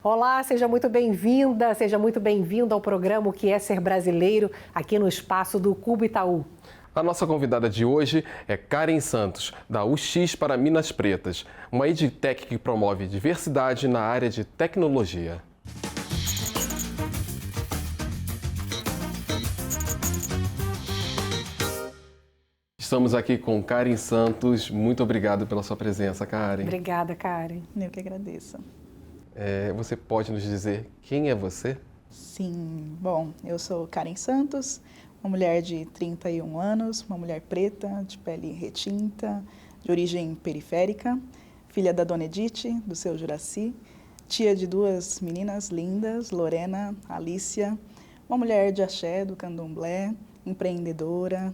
Olá, seja muito bem-vinda, seja muito bem-vindo ao programa O que é Ser Brasileiro, aqui no espaço do Cubo Itaú. A nossa convidada de hoje é Karen Santos, da UX para Minas Pretas, uma edtech que promove diversidade na área de tecnologia. Estamos aqui com Karen Santos. Muito obrigado pela sua presença, Karen. Obrigada, Karen. Eu que agradeço. Você pode nos dizer quem é você? Sim, bom, eu sou Karen Santos, uma mulher de 31 anos, uma mulher preta, de pele retinta, de origem periférica, filha da Dona Edith, do seu Juraci, tia de duas meninas lindas, Lorena, Alicia, uma mulher de axé, do candomblé, empreendedora,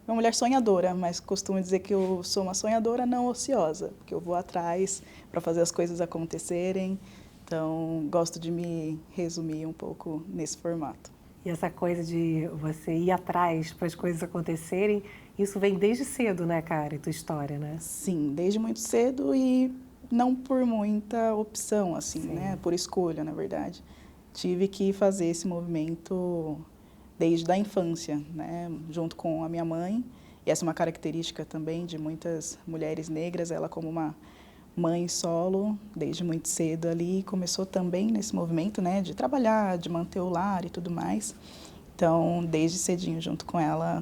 uma mulher sonhadora, mas costumo dizer que eu sou uma sonhadora não ociosa, porque eu vou atrás para fazer as coisas acontecerem. Então, gosto de me resumir um pouco nesse formato. E essa coisa de você ir atrás para as coisas acontecerem, isso vem desde cedo, né, Karen, tua história, né? Sim, desde muito cedo e não por muita opção, assim, né? Por escolha, na verdade. Tive que fazer esse movimento desde a infância, né? Junto com a minha mãe. E essa é uma característica também de muitas mulheres negras, ela como uma mãe solo, desde muito cedo ali, começou também nesse movimento, né, de trabalhar, de manter o lar e tudo mais. Então, desde cedinho, junto com ela,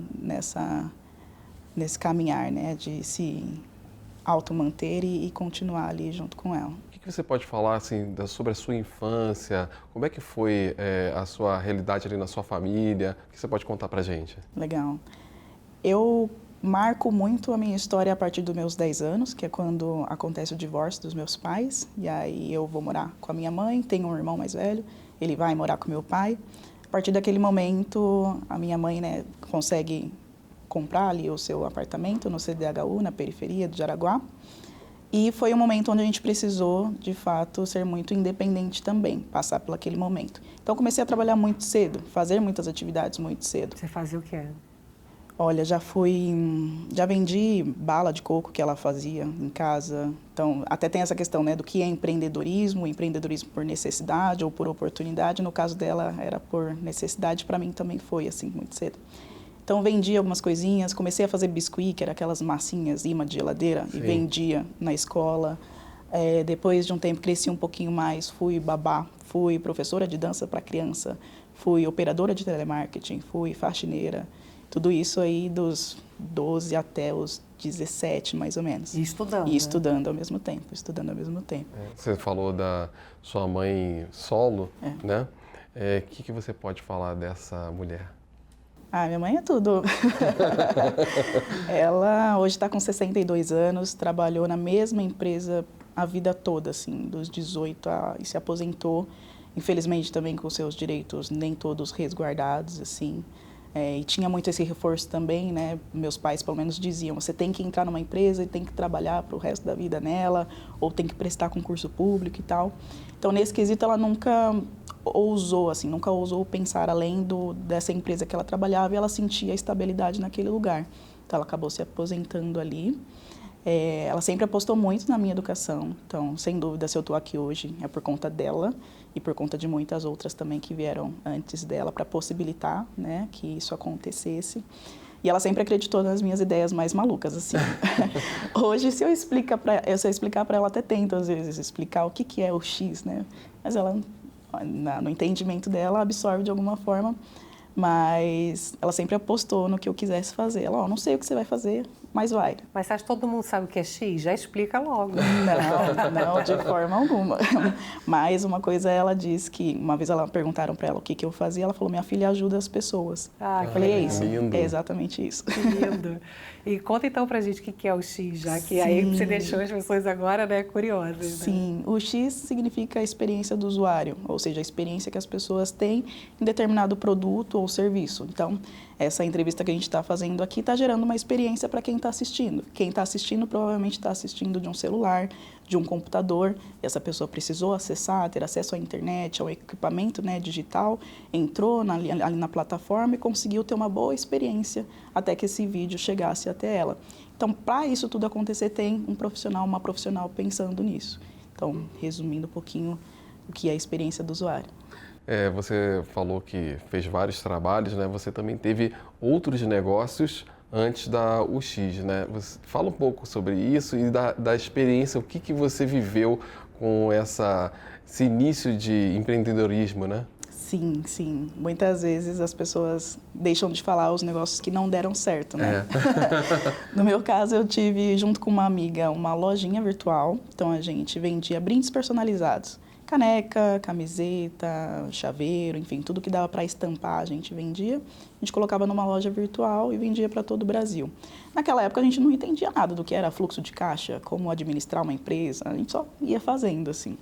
nesse caminhar, né, de se automanter e continuar ali junto com ela. O que você pode falar assim, sobre a sua infância? Como é que foi a sua realidade ali na sua família? O que você pode contar pra gente? Legal. Eu marco muito a minha história a partir dos meus 10 anos, que é quando acontece o divórcio dos meus pais. E aí eu vou morar com a minha mãe, tenho um irmão mais velho, ele vai morar com meu pai. A partir daquele momento, a minha mãe, né, consegue comprar ali o seu apartamento no CDHU, na periferia de Jaraguá. E foi um momento onde a gente precisou, de fato, ser muito independente também, passar por aquele momento. Então, comecei a trabalhar muito cedo, fazer muitas atividades muito cedo. Você fazia o quê? Olha, já vendi bala de coco que ela fazia em casa. Então, até tem essa questão, né, do que é empreendedorismo por necessidade ou por oportunidade. No caso dela, era por necessidade, para mim também foi assim, muito cedo. Então, vendi algumas coisinhas, comecei a fazer biscuit, que era aquelas massinhas, imã de geladeira, e vendia na escola. Depois de um tempo, cresci um pouquinho mais, fui babá, fui professora de dança para criança, fui operadora de telemarketing, fui faxineira. Tudo isso aí dos 12 até os 17, mais ou menos. E estudando. E estudando ao mesmo tempo, Você falou da sua mãe solo, né? O que você pode falar dessa mulher? Minha mãe é tudo. Ela hoje está com 62 anos, trabalhou na mesma empresa a vida toda, assim, dos 18 e se aposentou. Infelizmente também com seus direitos nem todos resguardados, assim. E tinha muito esse reforço também, né? Meus pais, pelo menos, diziam, você tem que entrar numa empresa e tem que trabalhar para o resto da vida nela, ou tem que prestar concurso público e tal. Então, nesse quesito, ela nunca ousou pensar além dessa empresa que ela trabalhava e ela sentia a estabilidade naquele lugar. Então, ela acabou se aposentando ali. Ela sempre apostou muito na minha educação, então, sem dúvida, se eu estou aqui hoje é por conta dela e por conta de muitas outras também que vieram antes dela para possibilitar, né, que isso acontecesse. E ela sempre acreditou nas minhas ideias mais malucas, assim. Hoje, se eu explicar para ela, até tento, às vezes, explicar o que é o X, né, mas ela, no entendimento dela, absorve de alguma forma. Mas ela sempre apostou no que eu quisesse fazer. Ela, não sei o que você vai fazer, mas vai. Mas acho que todo mundo sabe o que é X? Já explica logo. Não, de forma alguma. Mas uma coisa, ela disse que, uma vez perguntaram para ela o que eu fazia, ela falou, minha filha ajuda as pessoas. Eu falei, é isso, lindo. É exatamente isso. Que lindo. E conta então pra gente o que é o X, já que aí você deixou as pessoas agora, né, curiosas. Sim, o X significa a experiência do usuário, ou seja, a experiência que as pessoas têm em determinado produto ou serviço. Então, essa entrevista que a gente está fazendo aqui está gerando uma experiência para quem está assistindo. Quem está assistindo provavelmente está assistindo de um celular, de um computador. Essa pessoa precisou acessar, ter acesso à internet, ao equipamento, né, digital, entrou ali na plataforma e conseguiu ter uma boa experiência até que esse vídeo chegasse até ela. Então, para isso tudo acontecer, tem um profissional, uma profissional pensando nisso. Então, resumindo um pouquinho o que é a experiência do usuário. Você falou que fez vários trabalhos, né? Você também teve outros negócios antes da UX, né? Você fala um pouco sobre isso e da experiência, o que você viveu com esse início de empreendedorismo, né? Sim, sim. Muitas vezes as pessoas deixam de falar os negócios que não deram certo, né? No meu caso, eu tive, junto com uma amiga, uma lojinha virtual. Então, a gente vendia brindes personalizados. Caneca, camiseta, chaveiro, enfim, tudo que dava para estampar a gente vendia. A gente colocava numa loja virtual e vendia para todo o Brasil. Naquela época, a gente não entendia nada do que era fluxo de caixa, como administrar uma empresa. A gente só ia fazendo, assim.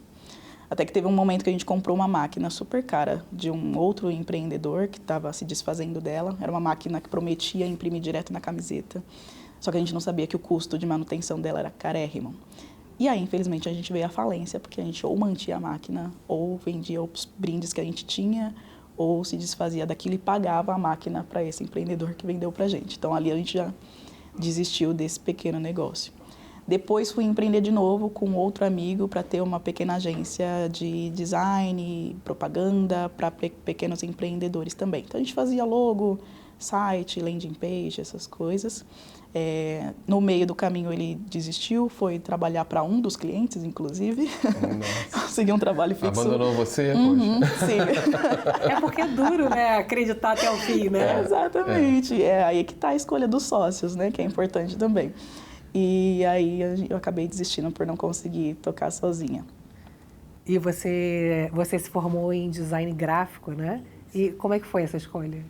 Até que teve um momento que a gente comprou uma máquina super cara de um outro empreendedor que estava se desfazendo dela. Era uma máquina que prometia imprimir direto na camiseta. Só que a gente não sabia que o custo de manutenção dela era carérrimo. E aí, infelizmente, a gente veio à falência, porque a gente ou mantinha a máquina, ou vendia os brindes que a gente tinha, ou se desfazia daquilo e pagava a máquina para esse empreendedor que vendeu para a gente. Então, ali a gente já desistiu desse pequeno negócio. Depois fui empreender de novo com outro amigo para ter uma pequena agência de design, propaganda para pequenos empreendedores também. Então a gente fazia logo, site, landing page, essas coisas. No meio do caminho ele desistiu, foi trabalhar para um dos clientes, inclusive. Conseguiu um trabalho fixo. Abandonou você? Sim. É porque é duro, né? Acreditar até o fim, né? Exatamente. Aí que está a escolha dos sócios, né? Que é importante também. E aí eu acabei desistindo por não conseguir tocar sozinha. E você se formou em design gráfico, né? E como é que foi essa escolha?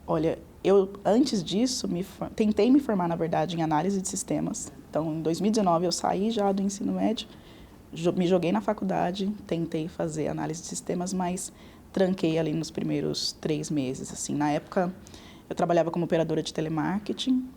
Olha, eu antes disso tentei me formar, na verdade, em análise de sistemas. Então, em 2019 eu saí já do ensino médio, me joguei na faculdade, tentei fazer análise de sistemas, mas tranquei ali nos primeiros 3 meses. Assim, na época eu trabalhava como operadora de telemarketing,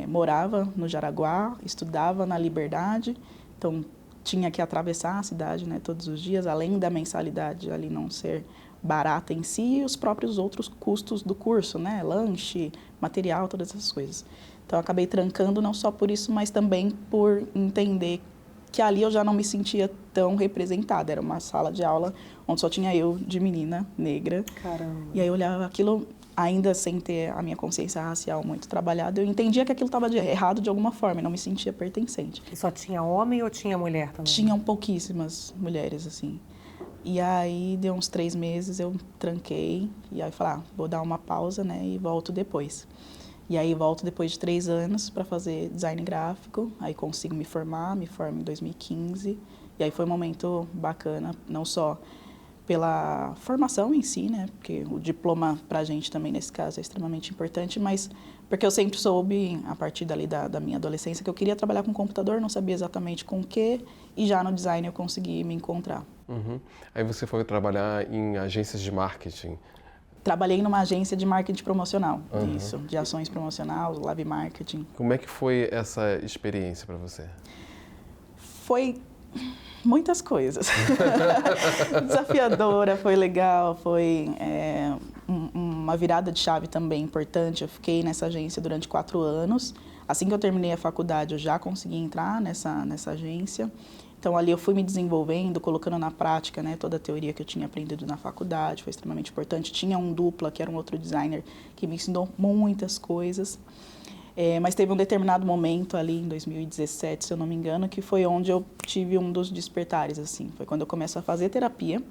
morava no Jaraguá, estudava na Liberdade, então tinha que atravessar a cidade, né, todos os dias, além da mensalidade ali não ser barata em si, e os próprios outros custos do curso, né, lanche, material, todas essas coisas. Então eu acabei trancando não só por isso, mas também por entender que ali eu já não me sentia tão representada. Era uma sala de aula onde só tinha eu de menina negra. Caramba. E aí eu olhava aquilo, ainda sem ter a minha consciência racial muito trabalhada, eu entendia que aquilo estava errado de alguma forma e não me sentia pertencente. E só tinha homem ou tinha mulher também? Tinham pouquíssimas mulheres, assim. E aí, deu uns 3 meses, eu tranquei. E aí, falei, vou dar uma pausa, né? E volto depois. E aí, volto depois de 3 anos para fazer design gráfico. Aí, consigo me formo em 2015. E aí, foi um momento bacana, não só pela formação em si, né? Porque o diploma para a gente também, nesse caso, é extremamente importante, mas porque eu sempre soube, a partir dali da minha adolescência, que eu queria trabalhar com computador, não sabia exatamente com o quê, e já no design eu consegui me encontrar. Uhum. Aí você foi trabalhar em agências de marketing. Trabalhei numa agência de marketing promocional, isso, de ações promocional, live marketing. Como é que foi essa experiência para você? Foi muitas coisas. Desafiadora, foi legal, foi uma virada de chave também importante. Eu fiquei nessa agência durante 4 anos. Assim que eu terminei a faculdade, eu já consegui entrar nessa agência. Então, ali eu fui me desenvolvendo, colocando na prática, né, toda a teoria que eu tinha aprendido na faculdade, foi extremamente importante. Tinha um dupla, que era um outro designer, que me ensinou muitas coisas. Mas teve um determinado momento ali, em 2017, se eu não me engano, que foi onde eu tive um dos despertares, assim. Foi quando eu começo a fazer terapia.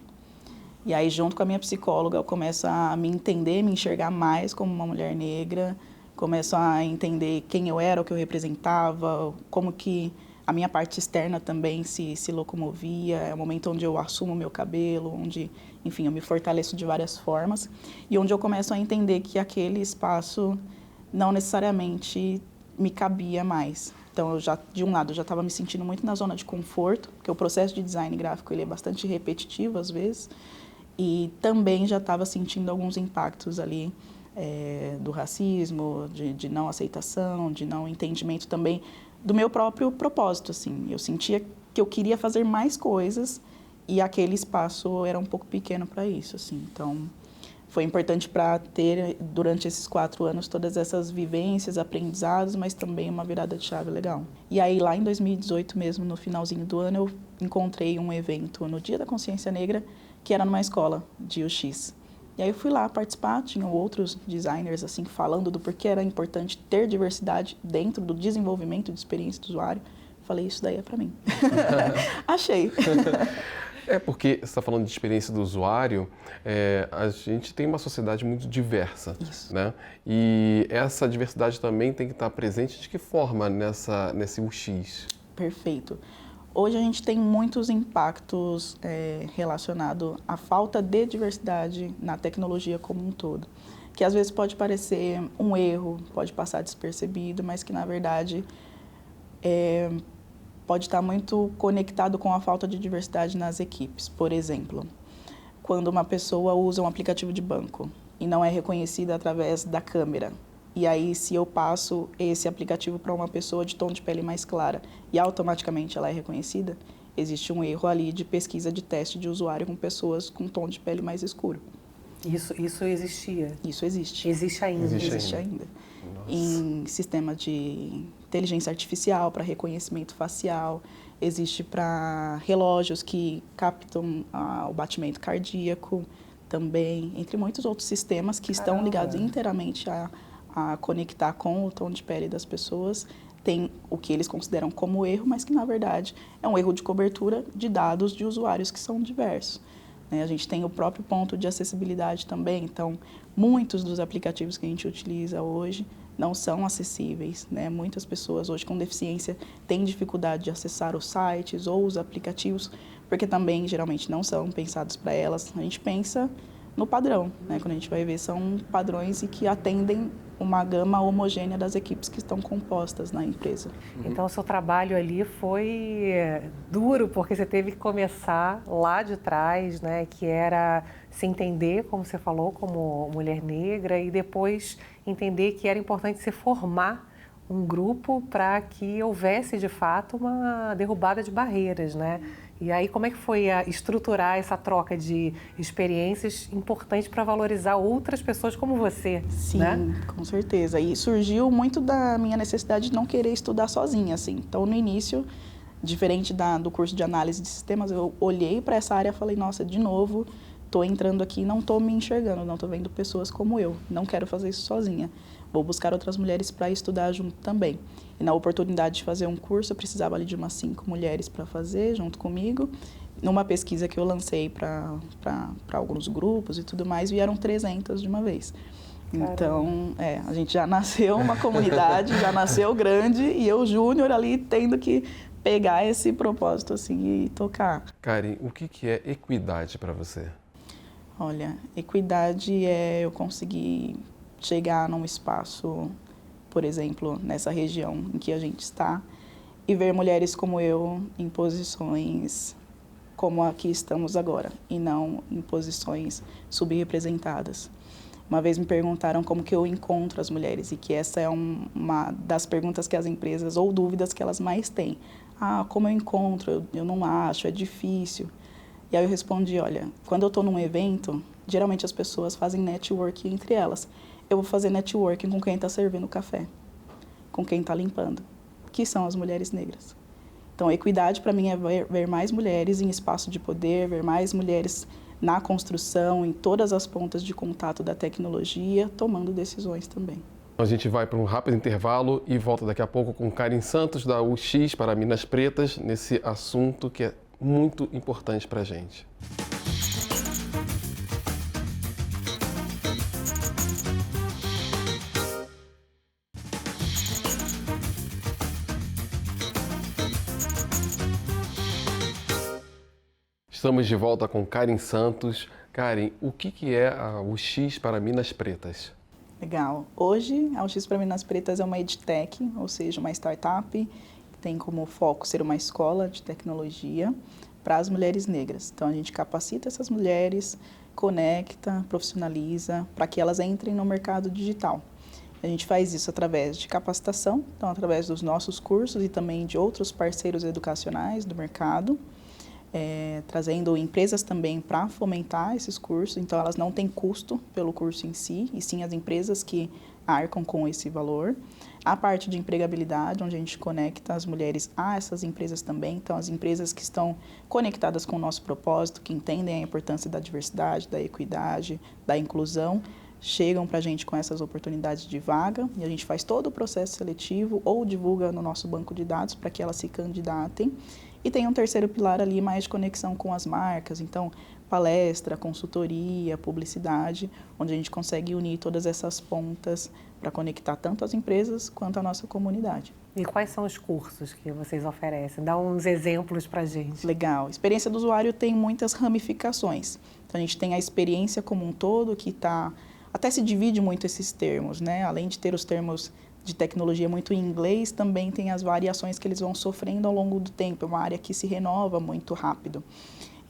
E aí, junto com a minha psicóloga, eu começo a me entender, me enxergar mais como uma mulher negra. Começo a entender quem eu era, o que eu representava, como que a minha parte externa também se locomovia. É o momento onde eu assumo o meu cabelo, onde, enfim, eu me fortaleço de várias formas. E onde eu começo a entender que aquele espaço não necessariamente me cabia mais. Então, de um lado, eu já estava me sentindo muito na zona de conforto, porque o processo de design gráfico ele é bastante repetitivo, às vezes, e também já estava sentindo alguns impactos ali do racismo, de não aceitação, de não entendimento também do meu próprio propósito, assim. Eu sentia que eu queria fazer mais coisas e aquele espaço era um pouco pequeno para isso, assim. Então, foi importante para ter, durante esses 4 anos, todas essas vivências, aprendizados, mas também uma virada de chave legal. E aí, lá em 2018 mesmo, no finalzinho do ano, eu encontrei um evento no Dia da Consciência Negra, que era numa escola de UX. E aí eu fui lá participar, tinham outros designers assim falando do porquê era importante ter diversidade dentro do desenvolvimento de experiência do usuário. Falei, isso daí é para mim. Achei. É porque você está falando de experiência do usuário, a gente tem uma sociedade muito diversa, Isso. né? E essa diversidade também tem que estar presente de que forma nesse UX? Perfeito. Hoje a gente tem muitos impactos relacionados à falta de diversidade na tecnologia como um todo, que às vezes pode parecer um erro, pode passar despercebido, mas que na verdade pode estar muito conectado com a falta de diversidade nas equipes. Por exemplo, quando uma pessoa usa um aplicativo de banco e não é reconhecida através da câmera, e aí, se eu passo esse aplicativo para uma pessoa de tom de pele mais clara e automaticamente ela é reconhecida, existe um erro ali de pesquisa de teste de usuário com pessoas com tom de pele mais escuro. Isso existia? Isso existe. Existe ainda? Existe ainda. Em sistema de inteligência artificial para reconhecimento facial, existe para relógios que captam o batimento cardíaco também, entre muitos outros sistemas que estão ligados inteiramente a conectar com o tom de pele das pessoas. Tem o que eles consideram como erro, mas que na verdade é um erro de cobertura de dados de usuários que são diversos. A gente tem o próprio ponto de acessibilidade também, então muitos dos aplicativos que a gente utiliza hoje não são acessíveis, né? Muitas pessoas hoje com deficiência têm dificuldade de acessar os sites ou os aplicativos, porque também geralmente não são pensados para elas. A gente pensa no padrão, né? Quando a gente vai ver, são padrões e que atendem uma gama homogênea das equipes que estão compostas na empresa. Então, o seu trabalho ali foi duro, porque você teve que começar lá de trás, né? Que era se entender, como você falou, como mulher negra, e depois entender que era importante se formar um grupo para que houvesse, de fato, uma derrubada de barreiras, né? E aí, como é que foi estruturar essa troca de experiências importantes para valorizar outras pessoas como você? Sim, né? Com certeza. E surgiu muito da minha necessidade de não querer estudar sozinha, assim. Então, no início, diferente do curso de análise de sistemas, eu olhei para essa área e falei, nossa, de novo, estou entrando aqui e não estou me enxergando, não estou vendo pessoas como eu. Não quero fazer isso sozinha. Vou buscar outras mulheres para estudar junto também. E na oportunidade de fazer um curso, eu precisava ali de umas 5 mulheres para fazer junto comigo. Numa pesquisa que eu lancei para alguns grupos e tudo mais, vieram 300 de uma vez. Caramba. Então, a gente já nasceu uma comunidade, já nasceu grande, e eu, júnior, ali tendo que pegar esse propósito assim e tocar. Karen, o que é equidade para você? Olha, equidade é eu conseguir chegar num espaço, por exemplo, nessa região em que a gente está, e ver mulheres como eu em posições como a que estamos agora, e não em posições subrepresentadas. Uma vez me perguntaram como que eu encontro as mulheres, e que essa é uma das perguntas que as empresas, ou dúvidas que elas mais têm. Como eu encontro? Eu não acho, é difícil. E aí eu respondi, olha, quando eu estou num evento, geralmente as pessoas fazem networking entre elas. Eu vou fazer networking com quem está servindo o café, com quem está limpando, que são as mulheres negras. Então, equidade para mim é ver mais mulheres em espaço de poder, ver mais mulheres na construção, em todas as pontas de contato da tecnologia, tomando decisões também. A gente vai para um rápido intervalo e volta daqui a pouco com Karen Santos, da UX para Minas Pretas, nesse assunto que é muito importante para a gente. Estamos de volta com Karen Santos. Karen, o que é a UX para Minas Pretas? Legal. Hoje, a UX para Minas Pretas é uma edtech, ou seja, uma startup que tem como foco ser uma escola de tecnologia para as mulheres negras. Então, a gente capacita essas mulheres, conecta, profissionaliza, para que elas entrem no mercado digital. A gente faz isso através de capacitação, então através dos nossos cursos e também de outros parceiros educacionais do mercado, trazendo empresas também para fomentar esses cursos. Então, elas não têm custo pelo curso em si, e sim as empresas que arcam com esse valor. A parte de empregabilidade, onde a gente conecta as mulheres a essas empresas também. Então, as empresas que estão conectadas com o nosso propósito, que entendem a importância da diversidade, da equidade, da inclusão, chegam para a gente com essas oportunidades de vaga e a gente faz todo o processo seletivo ou divulga no nosso banco de dados para que elas se candidatem. E tem um terceiro pilar ali mais de conexão com as marcas, então palestra, consultoria, publicidade, onde a gente consegue unir todas essas pontas para conectar tanto as empresas quanto a nossa comunidade. E quais são os cursos que vocês oferecem? Dá uns exemplos para a gente. Legal. Experiência do usuário tem muitas ramificações. Então, a gente tem a experiência como um todo, que até se divide muito esses termos, né? Além de ter os termos de tecnologia muito em inglês, também tem as variações que eles vão sofrendo ao longo do tempo. É uma área que se renova muito rápido.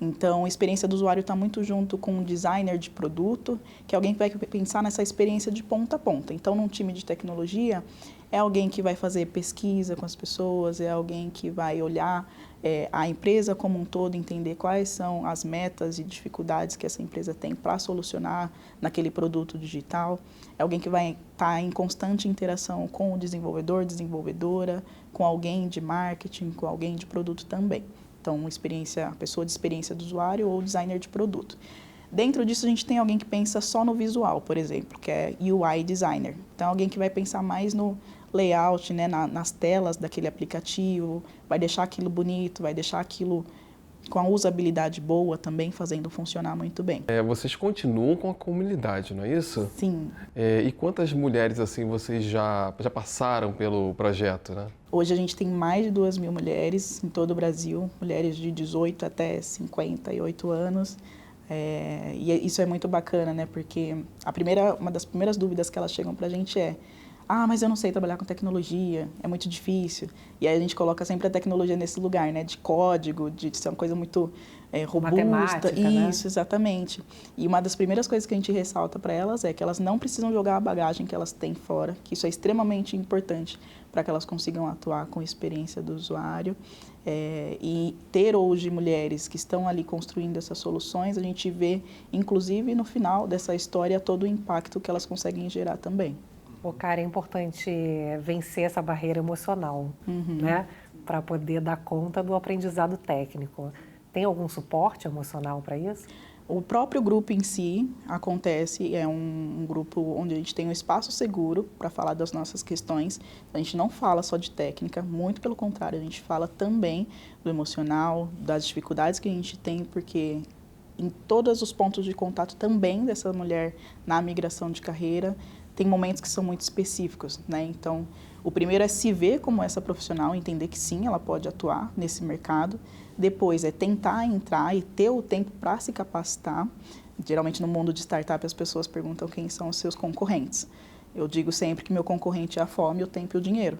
Então, a experiência do usuário está muito junto com um designer de produto, que é alguém que vai pensar nessa experiência de ponta a ponta. Então, num time de tecnologia, é alguém que vai fazer pesquisa com as pessoas, é alguém que vai olhar a empresa como um todo, entender quais são as metas e dificuldades que essa empresa tem para solucionar naquele produto digital. É alguém que vai estar em constante interação com o desenvolvedor, desenvolvedora, com alguém de marketing, com alguém de produto também. Então, a pessoa de experiência do usuário ou designer de produto. Dentro disso, a gente tem alguém que pensa só no visual, por exemplo, que é UI designer. Então, alguém que vai pensar mais no layout, né, nas telas daquele aplicativo, vai deixar aquilo bonito, vai deixar aquilo com a usabilidade boa também, fazendo funcionar muito bem. Vocês continuam com a comunidade, não é isso? Sim. E quantas mulheres assim vocês já passaram pelo projeto, né? Hoje a gente tem mais de 2.000 mulheres em todo o Brasil, mulheres de 18 até 58 anos. E isso é muito bacana, né? Porque uma das primeiras dúvidas que elas chegam pra gente é: mas eu não sei trabalhar com tecnologia, é muito difícil. E aí a gente coloca sempre a tecnologia nesse lugar, né? De código, de ser uma coisa muito robusta. Matemática, isso, né? Exatamente. E uma das primeiras coisas que a gente ressalta para elas é que elas não precisam jogar a bagagem que elas têm fora, que isso é extremamente importante para que elas consigam atuar com a experiência do usuário. E ter hoje mulheres que estão ali construindo essas soluções, a gente vê, inclusive, no final dessa história, todo o impacto que elas conseguem gerar também. Cara, é importante vencer essa barreira emocional, né? Para poder dar conta do aprendizado técnico. Tem algum suporte emocional para isso? O próprio grupo em si acontece, é um grupo onde a gente tem um espaço seguro para falar das nossas questões. A gente não fala só de técnica, muito pelo contrário, a gente fala também do emocional, das dificuldades que a gente tem, porque em todos os pontos de contato também dessa mulher na migração de carreira, tem momentos que são muito específicos, né? Então, o primeiro é se ver como essa profissional, entender que sim, ela pode atuar nesse mercado. Depois é tentar entrar e ter o tempo para se capacitar. Geralmente no mundo de startup as pessoas perguntam quem são os seus concorrentes. Eu digo sempre que meu concorrente é a fome, o tempo e o dinheiro,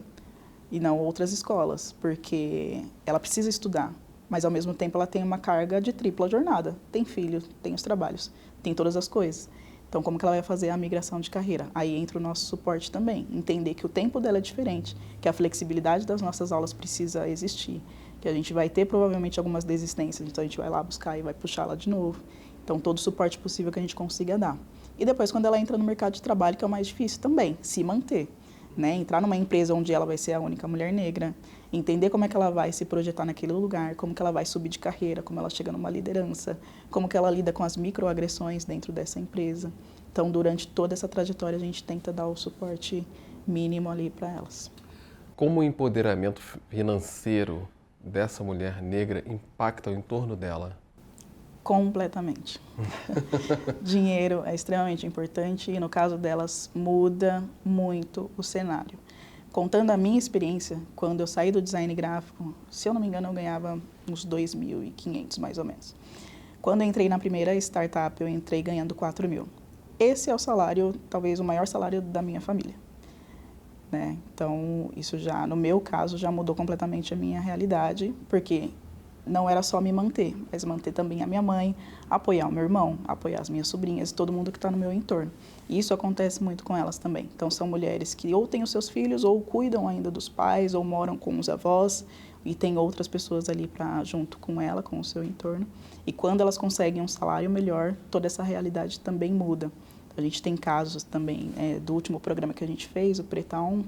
e não outras escolas, porque ela precisa estudar, mas ao mesmo tempo ela tem uma carga de tripla jornada. Tem filho, tem os trabalhos, tem todas as coisas. Então, como que ela vai fazer a migração de carreira? Aí entra o nosso suporte também, entender que o tempo dela é diferente, que a flexibilidade das nossas aulas precisa existir, que a gente vai ter provavelmente algumas desistências, então a gente vai lá buscar e vai puxá-la de novo. Então, todo o suporte possível que a gente consiga dar. E depois, quando ela entra no mercado de trabalho, que é o mais difícil também, se manter, né? Entrar numa empresa onde ela vai ser a única mulher negra, entender como é que ela vai se projetar naquele lugar, como que ela vai subir de carreira, como ela chega numa liderança, como que ela lida com as microagressões dentro dessa empresa. Então, durante toda essa trajetória, a gente tenta dar o suporte mínimo ali para elas. Como o empoderamento financeiro dessa mulher negra impacta o entorno dela? Completamente. Dinheiro é extremamente importante e, no caso delas, muda muito o cenário. Contando a minha experiência, quando eu saí do design gráfico, se eu não me engano, eu ganhava uns 2.500, mais ou menos. Quando eu entrei na primeira startup, eu entrei ganhando 4.000. Esse é o salário, talvez o maior salário da minha família, né? Então, isso já, no meu caso, já mudou completamente a minha realidade, porque não era só me manter, mas manter também a minha mãe, apoiar o meu irmão, apoiar as minhas sobrinhas, todo mundo que está no meu entorno. E isso acontece muito com elas também. Então, são mulheres que ou têm os seus filhos, ou cuidam ainda dos pais, ou moram com os avós, e tem outras pessoas ali junto com ela, com o seu entorno. E quando elas conseguem um salário melhor, toda essa realidade também muda. A gente tem casos também do último programa que a gente fez, o Preta On,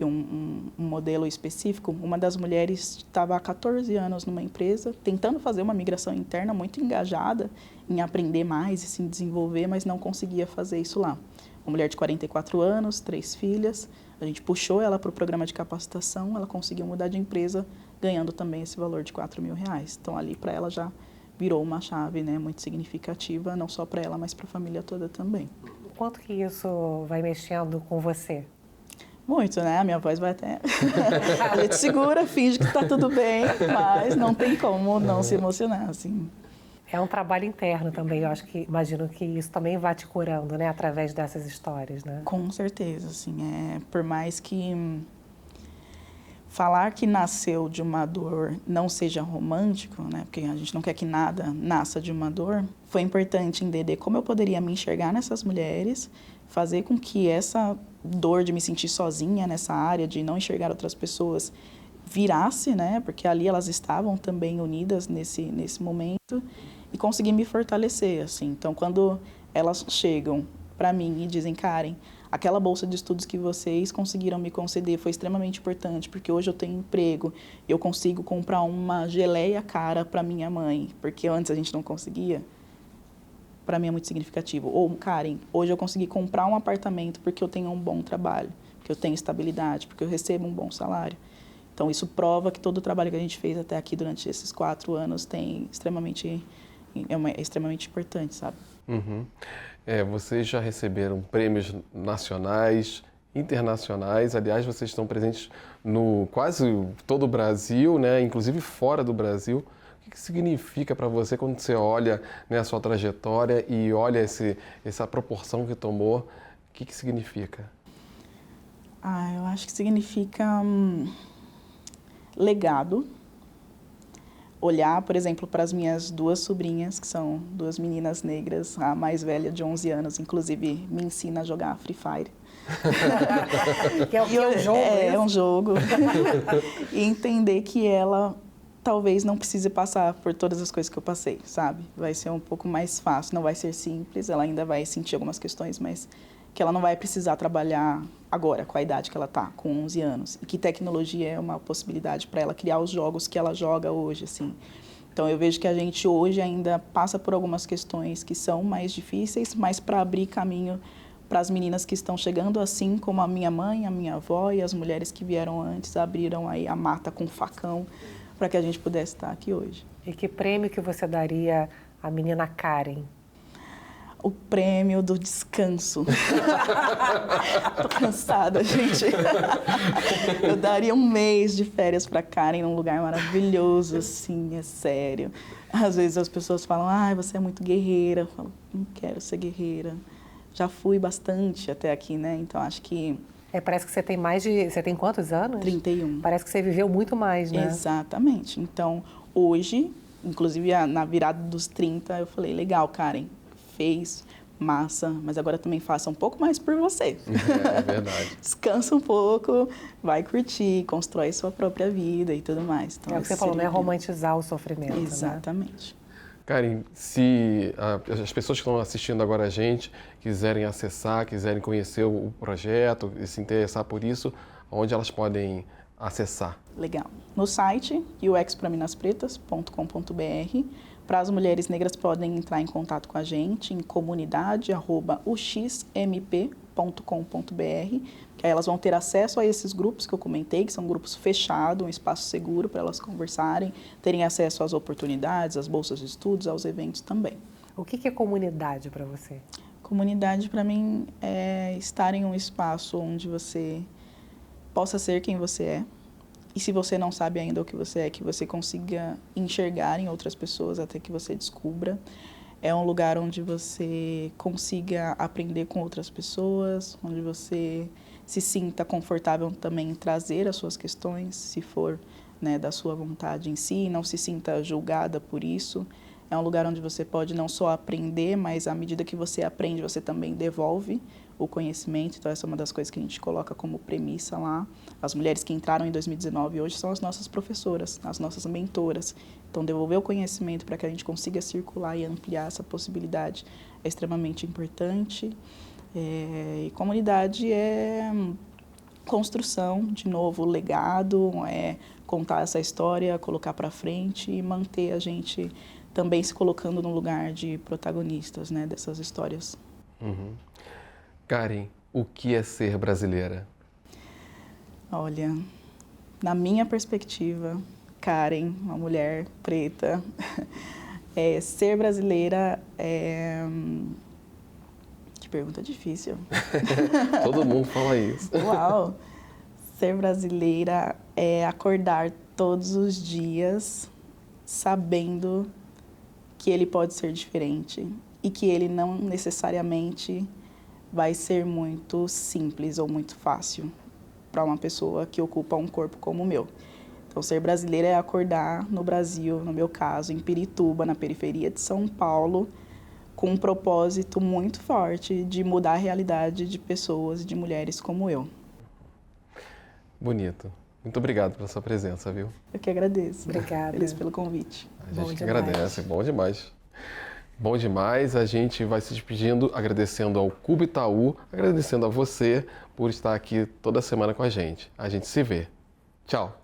um modelo específico. Uma das mulheres estava há 14 anos numa empresa, tentando fazer uma migração interna, muito engajada em aprender mais e se desenvolver, mas não conseguia fazer isso lá. Uma mulher de 44 anos, 3 filhas, a gente puxou ela para o programa de capacitação, ela conseguiu mudar de empresa, ganhando também esse valor de R$ 4.000. Então, ali para ela já virou uma chave, né, muito significativa, não só para ela, mas para a família toda também. Quanto que isso vai mexendo com você? Muito, né? A minha voz vai até... A gente segura, finge que está tudo bem, mas não tem como não se emocionar, assim. É um trabalho interno também, eu acho que, imagino que isso também vai te curando, né, através dessas histórias, né? Com certeza, assim, por mais que falar que nasceu de uma dor não seja romântico, né, porque a gente não quer que nada nasça de uma dor, foi importante entender como eu poderia me enxergar nessas mulheres, fazer com que essa dor de me sentir sozinha nessa área, de não enxergar outras pessoas, virasse, né, porque ali elas estavam também unidas nesse momento, e conseguir me fortalecer, assim. Então, quando elas chegam para mim e dizem, Karen, aquela bolsa de estudos que vocês conseguiram me conceder foi extremamente importante, porque hoje eu tenho emprego, eu consigo comprar uma geleia cara para minha mãe, porque antes a gente não conseguia, para mim é muito significativo. Ou, Karen, hoje eu consegui comprar um apartamento porque eu tenho um bom trabalho, porque eu tenho estabilidade, porque eu recebo um bom salário. Então, isso prova que todo o trabalho que a gente fez até aqui durante esses 4 anos é extremamente importante, sabe? Uhum. Vocês já receberam prêmios nacionais, internacionais. Aliás, vocês estão presentes no quase todo o Brasil, né? Inclusive fora do Brasil. O que significa para você quando você olha, né, a sua trajetória e olha essa proporção que tomou? O que significa? Eu acho que significa legado. Olhar, por exemplo, para as minhas 2 sobrinhas, que são 2 meninas negras, a mais velha de 11 anos, inclusive me ensina a jogar Free Fire. Que é um jogo, é um jogo. E entender que ela talvez não precise passar por todas as coisas que eu passei, sabe? Vai ser um pouco mais fácil, não vai ser simples, ela ainda vai sentir algumas questões, mas que ela não vai precisar trabalhar agora, com a idade que ela está, com 11 anos. E que tecnologia é uma possibilidade para ela criar os jogos que ela joga hoje, assim. Então, eu vejo que a gente hoje ainda passa por algumas questões que são mais difíceis, mas para abrir caminho para as meninas que estão chegando, assim como a minha mãe, a minha avó e as mulheres que vieram antes, abriram aí a mata com facão para que a gente pudesse estar aqui hoje. E que prêmio que você daria à menina Karen? O prêmio do descanso. Tô cansada, gente. Eu daria 1 mês de férias para Karen num lugar maravilhoso, assim, é sério. Às vezes as pessoas falam, você é muito guerreira. Eu falo, não quero ser guerreira. Já fui bastante até aqui, né? Então acho que... Parece que você tem Você tem quantos anos? 31. Parece que você viveu muito mais, né? Exatamente. Então, hoje, inclusive na virada dos 30, eu falei, legal, Karen, fez, massa, mas agora também faça um pouco mais por você. É verdade. Descansa um pouco, vai curtir, constrói sua própria vida e tudo mais. Então, É o que você falou, não é romantizar o sofrimento, exatamente. Né? Karen, se as pessoas que estão assistindo agora a gente quiserem acessar, quiserem conhecer o projeto e se interessar por isso, onde elas podem acessar? Legal. No site uxpraminaspretas.com.br. Para as mulheres negras podem entrar em contato com a gente em comunidade@uxmp.com.br, que aí elas vão ter acesso a esses grupos que eu comentei, que são grupos fechados, um espaço seguro para elas conversarem, terem acesso às oportunidades, às bolsas de estudos, aos eventos também. O que é comunidade para você? Comunidade, para mim, é estar em um espaço onde você possa ser quem você é. E se você não sabe ainda o que você é, que você consiga enxergar em outras pessoas até que você descubra. É um lugar onde você consiga aprender com outras pessoas, onde você se sinta confortável também em trazer as suas questões, se for, né, da sua vontade em si, não se sinta julgada por isso. É um lugar onde você pode não só aprender, mas à medida que você aprende, você também devolve o conhecimento. Então, essa é uma das coisas que a gente coloca como premissa lá. As mulheres que entraram em 2019 hoje são as nossas professoras, as nossas mentoras. Então, devolver o conhecimento para que a gente consiga circular e ampliar essa possibilidade é extremamente importante. E comunidade é construção, de novo, legado, contar essa história, colocar para frente e manter a gente também se colocando no lugar de protagonistas, né, dessas histórias. Karen, o que é ser brasileira? Olha, na minha perspectiva, Karen, uma mulher preta, ser brasileira é... Que pergunta difícil. Todo mundo fala isso. Uau! Ser brasileira é acordar todos os dias sabendo que ele pode ser diferente e que ele não necessariamente vai ser muito simples ou muito fácil para uma pessoa que ocupa um corpo como o meu. Então, ser brasileira é acordar no Brasil, no meu caso, em Pirituba, na periferia de São Paulo, com um propósito muito forte de mudar a realidade de pessoas e de mulheres como eu. Bonito. Muito obrigado pela sua presença, viu? Eu que agradeço. Obrigada. Feliz pelo convite. A gente Bom que demais. agradece. Bom demais. Bom demais. A gente vai se despedindo, agradecendo ao Cubo Itaú, agradecendo a você por estar aqui toda semana com a gente. A gente se vê. Tchau.